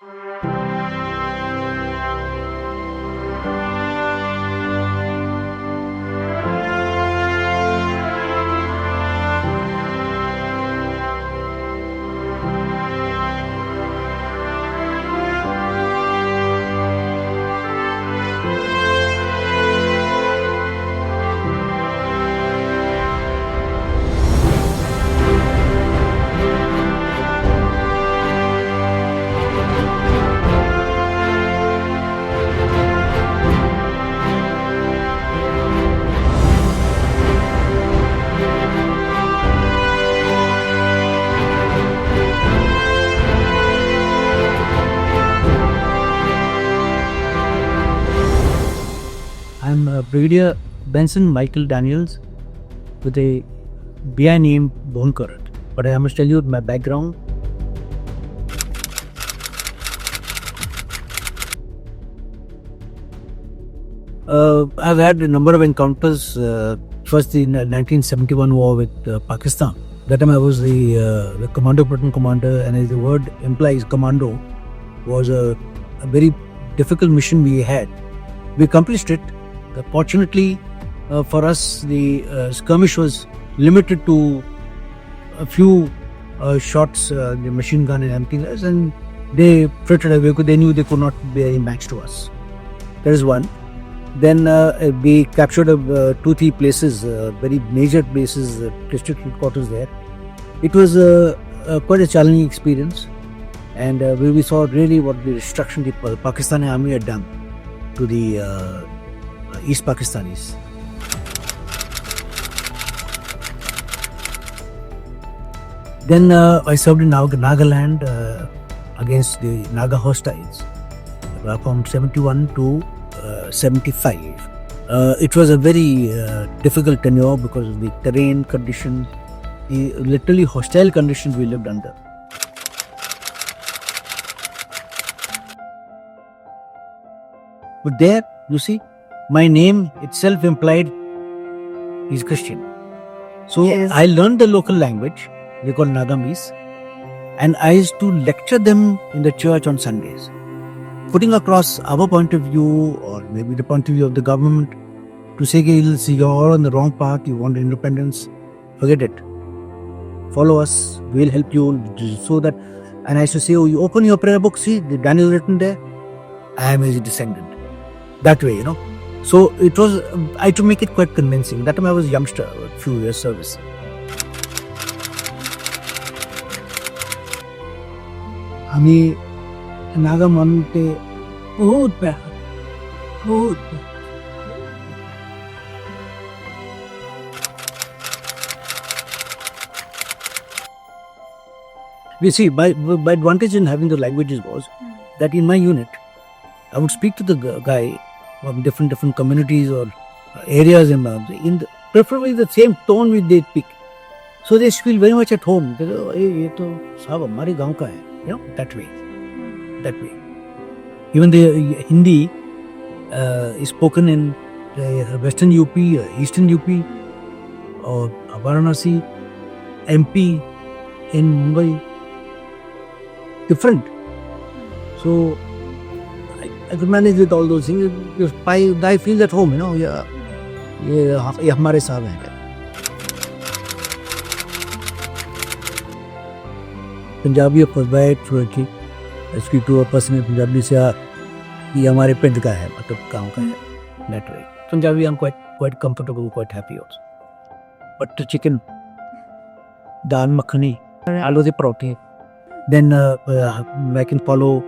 I'm Brigadier Benson Michael Daniels with a BI name Bhonkar. But I must tell you my background. I've had a number of encounters. First, in the 1971 war with Pakistan. That time I was the commando platoon commander, and as the word implies, commando was a very difficult mission we had. We accomplished it. Fortunately for us, the skirmish was limited to a few shots, the machine gun and everything else, and they frittered away because they knew they could not be any match to us. That is one. Then we captured 2-3 places, very major places, district headquarters there. It was quite a challenging experience, and we saw really what the destruction the Pakistani army had done to the East Pakistanis. Then I served in Nagaland against the Naga hostiles from 71 to 75. It was a very difficult tenure because of the terrain conditions, the literally hostile conditions we lived under. But there, you see, my name itself implied he's Christian. So yes. I learned the local language, they call Nagamis, and I used to lecture them in the church on Sundays, putting across our point of view or maybe the point of view of the government to say, you're all on the wrong path, you want independence, forget it. Follow us, we'll help you. So that, and I used to say, oh, you open your prayer book, see, the Daniel written there, I am his descendant. That way, you know. So it was, I had to make it quite convincing. That time I was a youngster, a few years service. आम्ही नागा म्हणून ते बहुत We see, my advantage in having the languages was that in my unit, I would speak to the guy from different communities or areas in preferably the same tone which they speak. So they feel very much at home. They go, hey, ये तो साहब हमारे गांव का है. You know, that way. Even the Hindi is spoken in Western UP, Eastern UP, or Varanasi, MP, in Mumbai. Different. So I could manage with all those things. I feel at home, you know. Yeah, ये हमारे साहब हैं. Punjabi, of course, by it, I speak to a person in Punjabi, say, ये हमारे पिंड का है, मतलब गाँव का है. That way. Punjabi, I'm quite comfortable, quite happy also. But the chicken, dal makhani, aloo de parothe. Then I can follow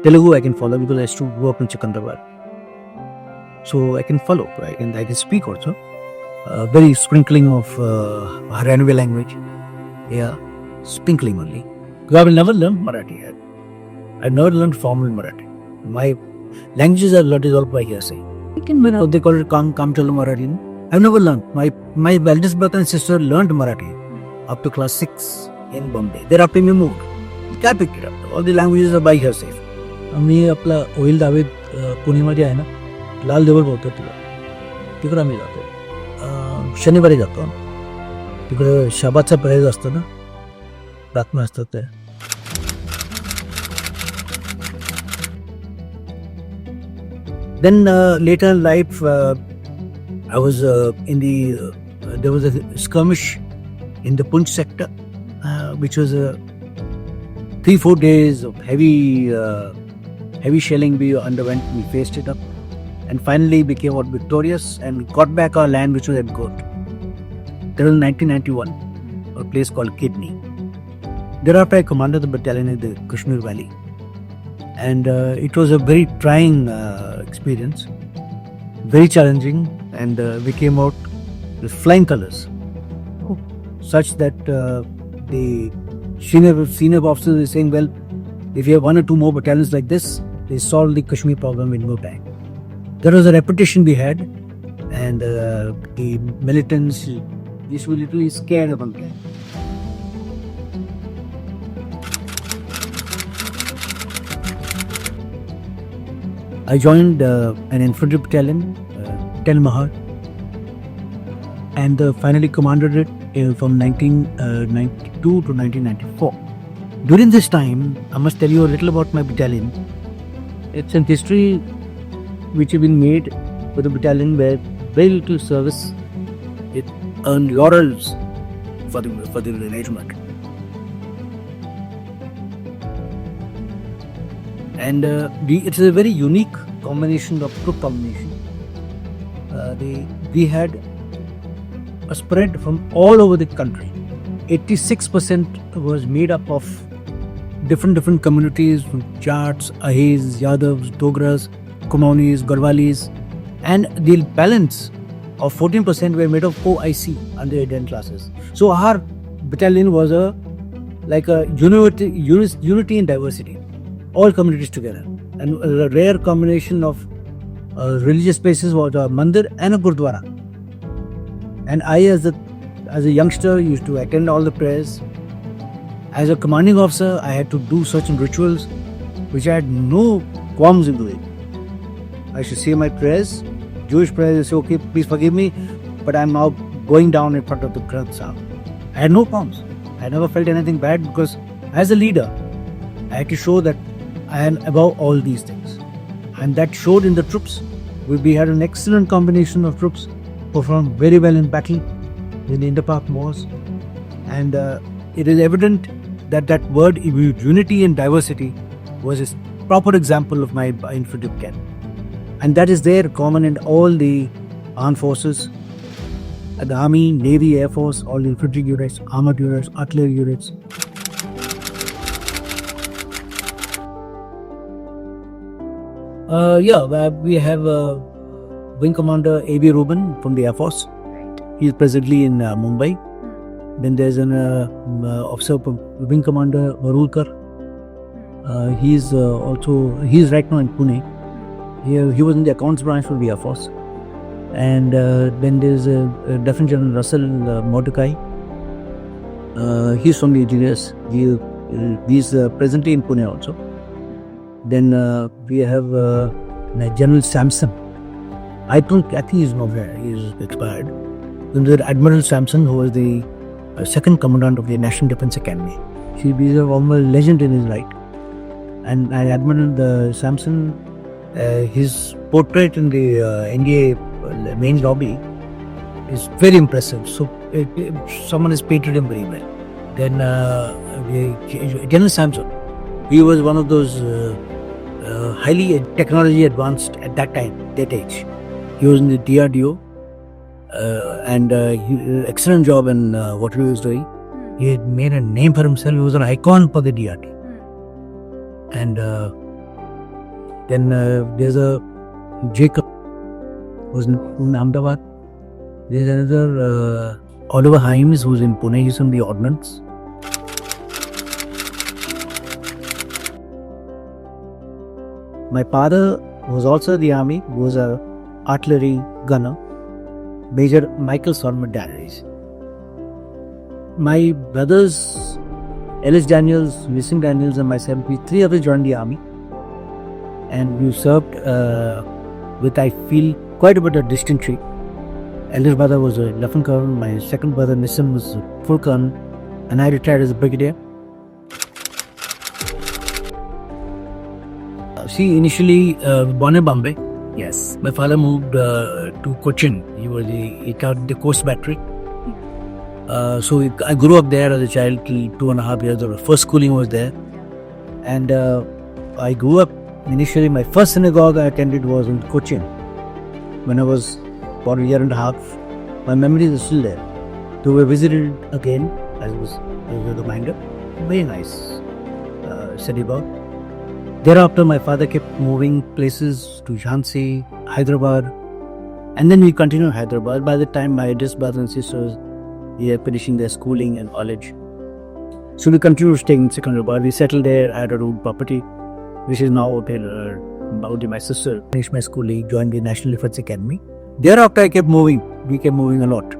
Telugu. I can follow because I used to grow up in Secunderabad. So I can follow. I can speak also. Very sprinkling of Haryanvi language. Yeah, sprinkling only. Because I will never learn Marathi yet. I never learned formal Marathi. My languages are learned all by hearsay. They call it Kam Chalo Marathi. I've never learned. My eldest brother and sister learned Marathi up to class 6 in Bombay. Thereafter we moved. I picked it up. All the languages are by hearsay. आम्ही आपला oil दावेत पुणेमध्ये आहे ना, लाल देवळ बोलतो तिकडं आम्ही जातो. शनिवारी जातो. तिकडे शबातचा प्रेज असतो ना, प्रार्थना असतात ते. Then later in life, I was there was a skirmish in the Punch sector, which was 3-4 days of heavy shelling we underwent. We faced it up and finally became victorious and got back our land, which was at Got. That was in 1991, a place called Kidney. Thereafter, I commanded the battalion in the Kashmir Valley. And it was a very trying experience, very challenging, and we came out with flying colors, such that the senior officers were saying, well, if you have 1 or 2 more battalions like this, they solve the Kashmir problem in no time. There was a reputation we had, and the militants used to be literally scared of them. I joined an infantry battalion, 10 Mahar, and finally commanded it from 1992 to 1994. During this time, I must tell you a little about my battalion. It's a history which has been made for the battalion where very little service, it earned laurels for the regiment. And it's a very unique combination of troop combination. We had a spread from all over the country. 86% was made up of different communities, from Jats, Ahirs, Yadavs, Dogras, Kumaunis, Garhwalis, and the balance of 14% were made of OIC, under 18 classes. So our battalion was like a unity in diversity, all communities together, and a rare combination of religious spaces was a mandir and a gurdwara. And I, as a youngster, used to attend all the prayers. As a commanding officer, I had to do certain rituals which I had no qualms in doing. I should say my prayers, Jewish prayers, I say, okay, please forgive me, but I'm now going down in front of the Granth Sahib. I had no qualms. I never felt anything bad, because as a leader, I had to show that I am above all these things. And that showed in the troops. We had an excellent combination of troops, performed very well in battle in the Indo-Pak Wars. And it is evident that word unity and diversity was a proper example of my infantry battalion. And that is there common in all the armed forces, the Army, Navy, Air Force, all the infantry units, armored units, artillery units. We have Wing Commander A.B. Rubin from the Air Force. He is presently in Mumbai. Then there's an officer, Wing Commander Marulkar. He's right now in Pune. He was in the accounts branch for the Air Force. And then there's Lieutenant General Russell Mordecai. He's from the engineers. He's presently in Pune also. Then we have General Sampson. I think he's nowhere. He's expired. Then there's Admiral Sampson, who was the second commandant of the National Defence Academy. He's a former legend in his right. And Admiral Sampson, his portrait in the NDA main lobby is very impressive. So someone has painted him very well. Then General Sampson, he was one of those highly technology advanced at that time, that age. He was in the DRDO and he excellent job in what he was doing. He had made a name for himself. He was an icon for the DRDO. And then there's a Jacob, who's in Ahmedabad. There's another Oliver Himes, who's in Pune. He's from the Ordnance. My father was also in the army, was a artillery gunner, Major Michael Solomon Daniels. My brothers, Ellis Daniels, Nissim Daniels, and myself, we three of us joined the army, and we served with, I feel, quite a bit of distinction. Elder brother was a lieutenant colonel, my second brother Nissim was a full colonel, and I retired as a brigadier. Initially born in Bombay, Yes. My father moved to Cochin. He got the coast battery. So I grew up there as a child till 2.5 years old. First schooling was there. And I grew up, initially my first synagogue I attended was in Cochin. When I was about a year and a half, my memories are still there. So we visited again, as a reminder. Very nice synagogue. Thereafter, my father kept moving places to Jhansi, Hyderabad, and then we continued Hyderabad. By the time my eldest brothers and sisters were finishing their schooling and college, so we continued staying in Secunderabad. We settled there. I had a room property, which is now hotel. My sister finished my schooling, joined the National Defence Academy. Thereafter, I kept moving. We kept moving a lot.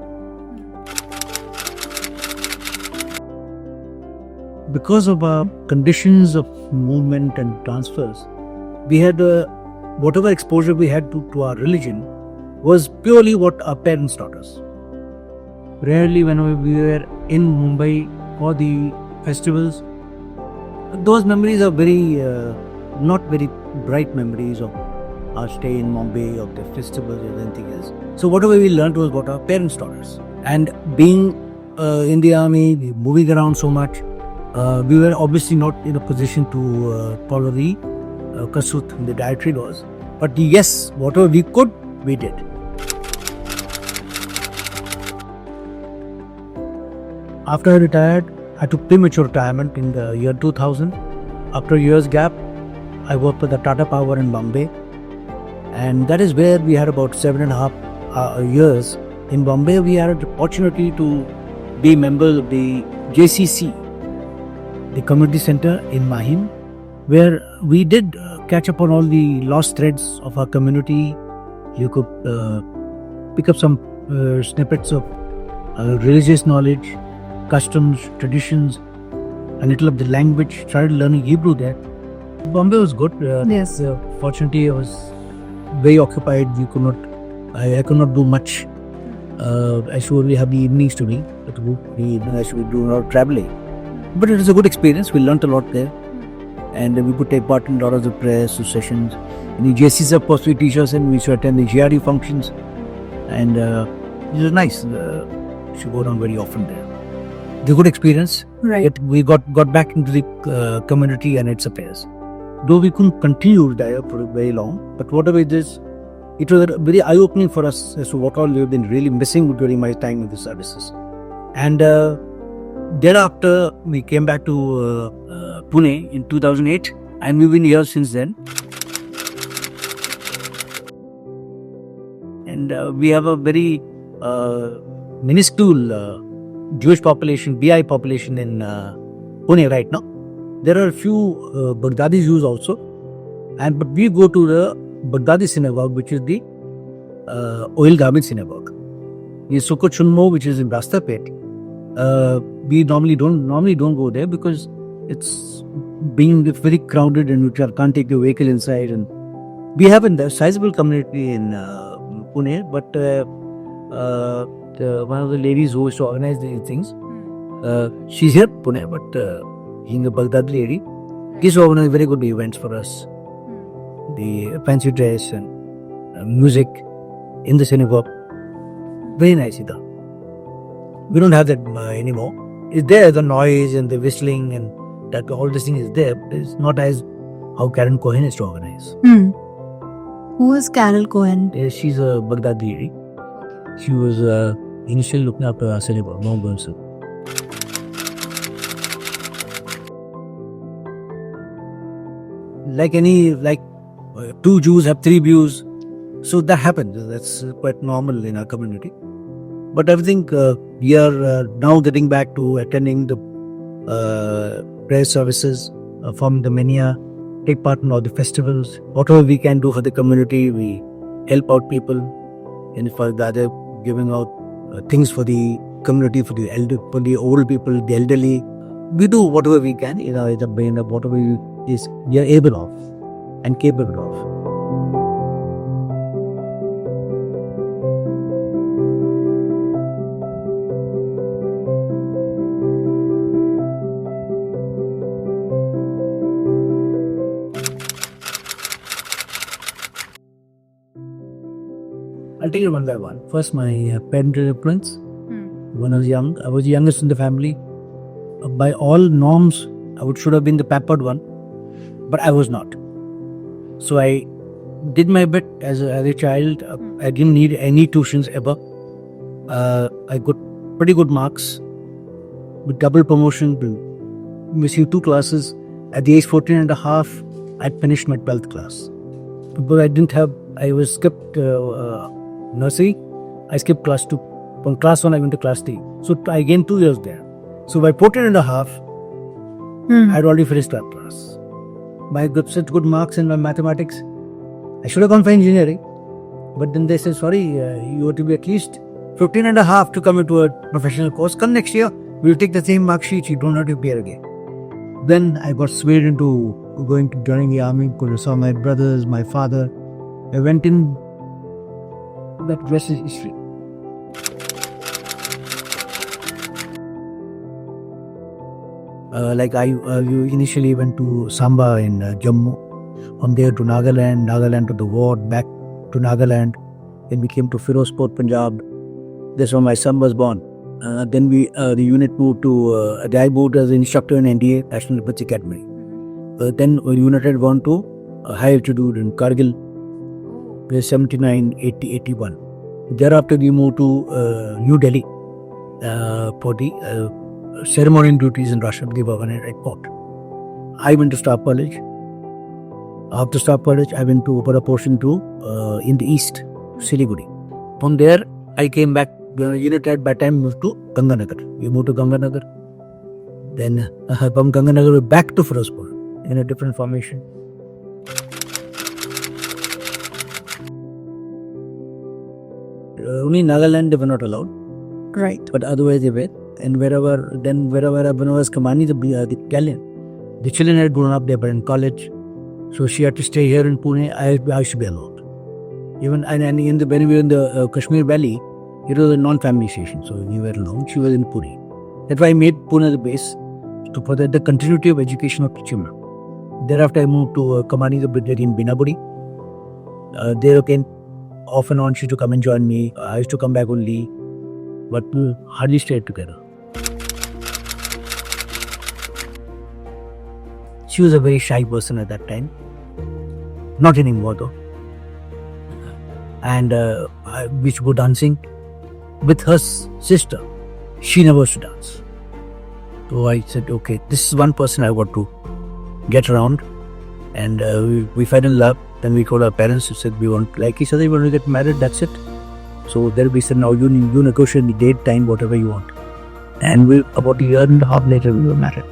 Because of our conditions of movement and transfers, we had whatever exposure we had to our religion was purely what our parents taught us. Rarely, when we were in Mumbai for the festivals, those memories are not very bright memories of our stay in Mumbai, of the festivals or anything else. So whatever we learned was what our parents taught us. And being in the army, moving around so much, we were obviously not in a position to follow the kasut, the dietary laws. But yes, whatever we could, we did. After I retired, I took premature retirement in the year 2000. After a year's gap, I worked for the Tata Power in Bombay. And that is where we had about 7.5 years. In Bombay, we had the opportunity to be members of the JCC, the community center in Mahim, where we did catch up on all the lost threads of our community. You could pick up some snippets of religious knowledge, customs, traditions, a little of the language. Started learning Hebrew there. Bombay was good. Yes. Fortunately, I was very occupied. I could not do much. I should only have the evenings to me. I should do a lot of traveling. But it was a good experience. We learnt a lot there. And we could take part in a lot of the prayers, sessions. In the JCs, of course, we teach us and we used to attend the GRE functions. And it was nice. We should go down very often there. It was a good experience. Right. We got back into the community and its affairs. Though we couldn't continue there for very long, but whatever it is, it was very eye-opening for us as to what all we have been really missing during my time in the services. And thereafter, we came back to Pune in 2008, and we've been here since then. And we have a very minuscule Jewish population, BI population in Pune right now. There are a few Baghdadi Jews also, but we go to the Baghdadi synagogue, which is the oil garment synagogue. In Sukkot Shunmo, which is in Rastapet, we normally don't go there because it's being very crowded and you can't take your vehicle inside. And we have a sizable community in Pune, but one of the ladies who used to organize these things, she's here in Pune, but being a Baghdadi lady, she's organized very good events for us. The fancy dress and music in the synagogue. Very nice, Ida. We don't have that anymore. It's there, the noise and the whistling and that all this thing is there, but it's not as how Karen Cohen is to organize. Who is Carol Cohen? She's a Baghdadi lady. She was initially looking after our synagogue, Mount Benson. Like two Jews have three views, so that happens. That's quite normal in our community. But I think we are now getting back to attending the prayer services, forming the mania, take part in all the festivals. Whatever we can do for the community, we help out people. And for the other, giving out things for the community, for the old people, the elderly. We do whatever we can, whatever we are able of and capable of. I'll take it one by one. First, my parental influence. When I was young, I was the youngest in the family. By all norms, I should have been the pampered one, but I was not. So I did my bit as a child. I didn't need any tuitions ever. I got pretty good marks with double promotion, missing 2 classes. At the age 14 and a half, I finished my 12th class. But I was skipped nursery. I skipped class 2. From class 1, I went to class 3. So I gained 2 years there. So by 14 and a half, I had already finished that class. I got such good marks in my mathematics. I should have gone for engineering. But then they said, sorry, you have to be at least 15 and a half to come into a professional course. Come next year, we'll take the same mark sheet. You don't have to appear again. Then I got swayed into joining the army because I saw my brothers, my father. I went in. That rest is history. You initially went to Samba in Jammu, from there to Nagaland, Nagaland to the ward, back to Nagaland. Then we came to Firozpur, Punjab. That's where my son was born. Then the unit moved to, I moved as an instructor in NDA, National Defence Academy. Then the unit had gone to Higher Altitude in Kargil, 79, 80, 81. Thereafter we moved to New Delhi for the ceremonial duties in Russia, the governor at port. I went to Staff College. After Staff College, I went for a portion to in the east, Siliguri. From there, I came back. The unit at that time moved to Ganganagar. We moved to Ganganagar. Then from Ganganagar back to Firozpur in a different formation. Only Nagaland they were not allowed. Right. But otherwise they were. And wherever when I was commanding the battalion, the children had grown up there, but in college. So she had to stay here in Pune. I should be allowed. Even and when we were in the Kashmir Valley, it was a non-family station, so we were alone. She was in Pune. That's why I made Pune the base for the continuity of education of children. Thereafter, I moved to commanding the brigade in Binaburi. There again, off and on, she used to come and join me. I used to come back only, but we hardly stayed together. She was a very shy person at that time. Not anymore though. And we used to go dancing. With her sister, she never used to dance. So I said, okay, this is one person I want to get around. And we fell in love. Then we called our parents and said, we want like each other, we want to get married, that's it. So then we said, now you negotiate the date, time, whatever you want. And about a year and a half later, we were married.